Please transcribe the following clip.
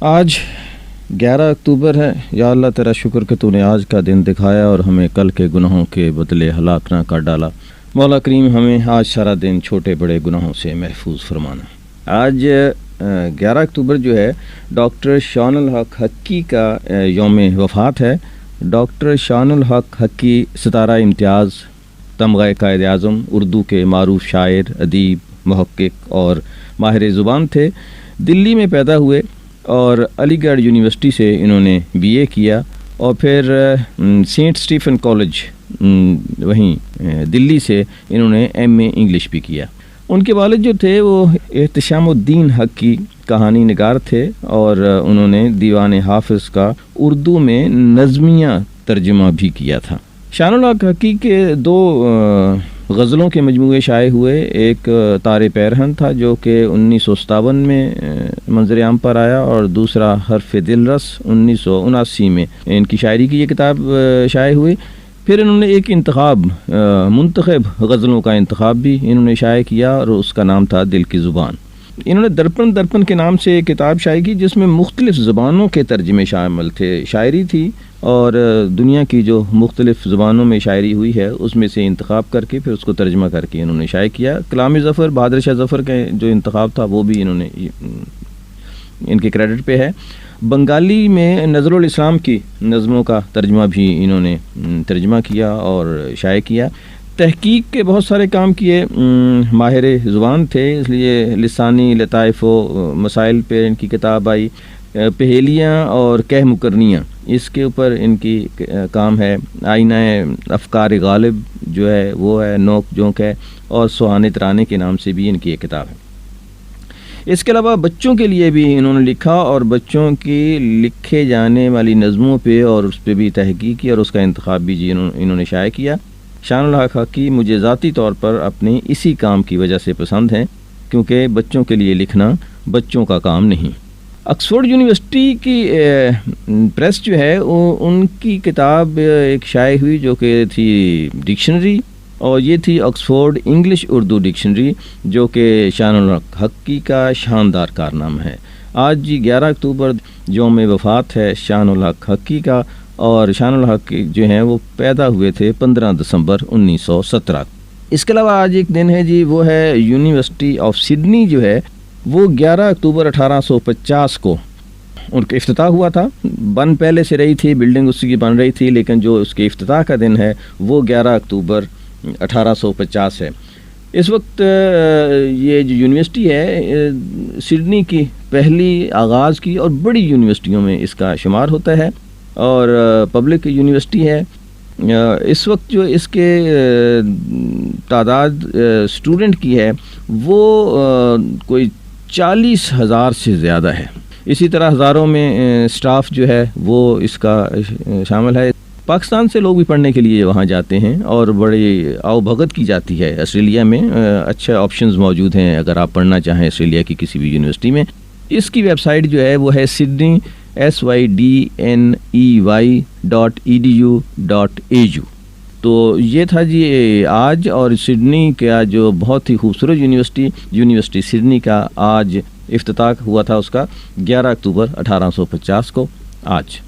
آج 11 اکتوبر ہے. یا اللہ تیرا شکر کہ تو نے آج کا دن دکھایا اور ہمیں کل کے گناہوں کے بدلے ہلاک نہ کر ڈالا. مولا کریم ہمیں آج سارا دن چھوٹے بڑے گناہوں سے محفوظ فرمانا. آج 11 اکتوبر جو ہے ڈاکٹر شان الحق حقی کا یوم وفات ہے. ڈاکٹر شان الحق حقی ستارہ امتیاز، تمغہ قائد اعظم، اردو کے معروف شاعر، ادیب، محقق اور ماہر زبان تھے. دلی میں پیدا ہوئے اور علی گڑھ یونیورسٹی سے انہوں نے BA کیا اور پھر سینٹ اسٹیفن کالج وہیں دلی سے انہوں نے MA انگلش بھی کیا. ان کے والد جو تھے وہ احتشام الدین حقی کہانی نگار تھے اور انہوں نے دیوان حافظ کا اردو میں نظمیہ ترجمہ بھی کیا تھا. شان الحق حقی کے 2 غزلوں کے مجموعے شائع ہوئے. ایک تار پیرہن تھا جو کہ 1957 میں منظر عام پر آیا اور دوسرا حرف دل رس 1979 میں ان کی شاعری کی یہ کتاب شائع ہوئی. پھر انہوں نے ایک منتخب غزلوں کا انتخاب بھی انہوں نے شائع کیا اور اس کا نام تھا دل کی زبان. انہوں نے درپن کے نام سے ایک کتاب شائع کی جس میں مختلف زبانوں کے ترجمے شامل تھے. شاعری تھی اور دنیا کی جو مختلف زبانوں میں شاعری ہوئی ہے اس میں سے انتخاب کر کے پھر اس کو ترجمہ کر کے انہوں نے شائع کیا. کلام ظفر بہادر شاہ ظفر کا جو انتخاب تھا وہ بھی انہوں نے ان کے کریڈٹ پہ ہے. بنگالی میں نظر الاسلام کی نظموں کا ترجمہ بھی انہوں نے ترجمہ کیا اور شائع کیا. تحقیق کے بہت سارے کام کیے. ماہر زبان تھے اس لیے لسانی لطائف و مسائل پہ ان کی کتاب آئی. پہیلیاں اور کہہ مکرنیاں اس کے اوپر ان کی کام ہے. آئینہ افکار غالب جو ہے وہ ہے، نوک جونک ہے اور سہانے ترانے کے نام سے بھی ان کی ایک کتاب ہے. اس کے علاوہ بچوں کے لیے بھی انہوں نے لکھا اور بچوں کی لکھے جانے والی نظموں پہ اور اس پہ بھی تحقیق کی اور اس کا انتخاب بھی انہوں نے شائع کیا. شان الحق حقی مجھے ذاتی طور پر اپنے اسی کام کی وجہ سے پسند ہیں کیونکہ بچوں کے لیے لکھنا بچوں کا کام نہیں. آکسفورڈ یونیورسٹی کی پریس جو ہے ان کی کتاب ایک شائع ہوئی جو کہ تھی ڈکشنری اور یہ تھی آکسفورڈ انگلش اردو ڈکشنری جو کہ شان الحق حقی کا شاندار کارنامہ ہے. آج 11 اکتوبر یوم وفات ہے شان الحق حقی کا اور شان الحق جو ہیں وہ پیدا ہوئے تھے 15 دسمبر 1917. اس کے علاوہ آج ایک دن ہے جی، وہ ہے یونیورسٹی آف سڈنی جو ہے وہ 11 اکتوبر 1850 کو ان کا افتتاح ہوا تھا. بن پہلے سے رہی تھی، بلڈنگ اس کی بن رہی تھی، لیکن جو اس کے افتتاح کا دن ہے وہ 11 اکتوبر 1850 ہے. اس وقت یہ جو یونیورسٹی ہے سڈنی کی پہلی آغاز کی اور بڑی یونیورسٹیوں میں اس کا شمار ہوتا ہے اور پبلک یونیورسٹی ہے. اس وقت جو اس کے تعداد اسٹوڈنٹ کی ہے وہ کوئی 40,000 سے زیادہ ہے. اسی طرح ہزاروں میں سٹاف جو ہے وہ اس کا شامل ہے. پاکستان سے لوگ بھی پڑھنے کے لیے وہاں جاتے ہیں اور بڑی آؤ بھگت کی جاتی ہے. آسٹریلیا میں اچھے آپشنز موجود ہیں اگر آپ پڑھنا چاہیں آسٹریلیا کی کسی بھی یونیورسٹی میں. اس کی ویب سائٹ جو ہے وہ ہے sydney sydney.edu.au. تو یہ تھا جی آج. اور سڈنی کا جو بہت ہی خوبصورت یونیورسٹی سڈنی کا آج افتتاح ہوا تھا اس کا 11 اکتوبر 1850 کو آج.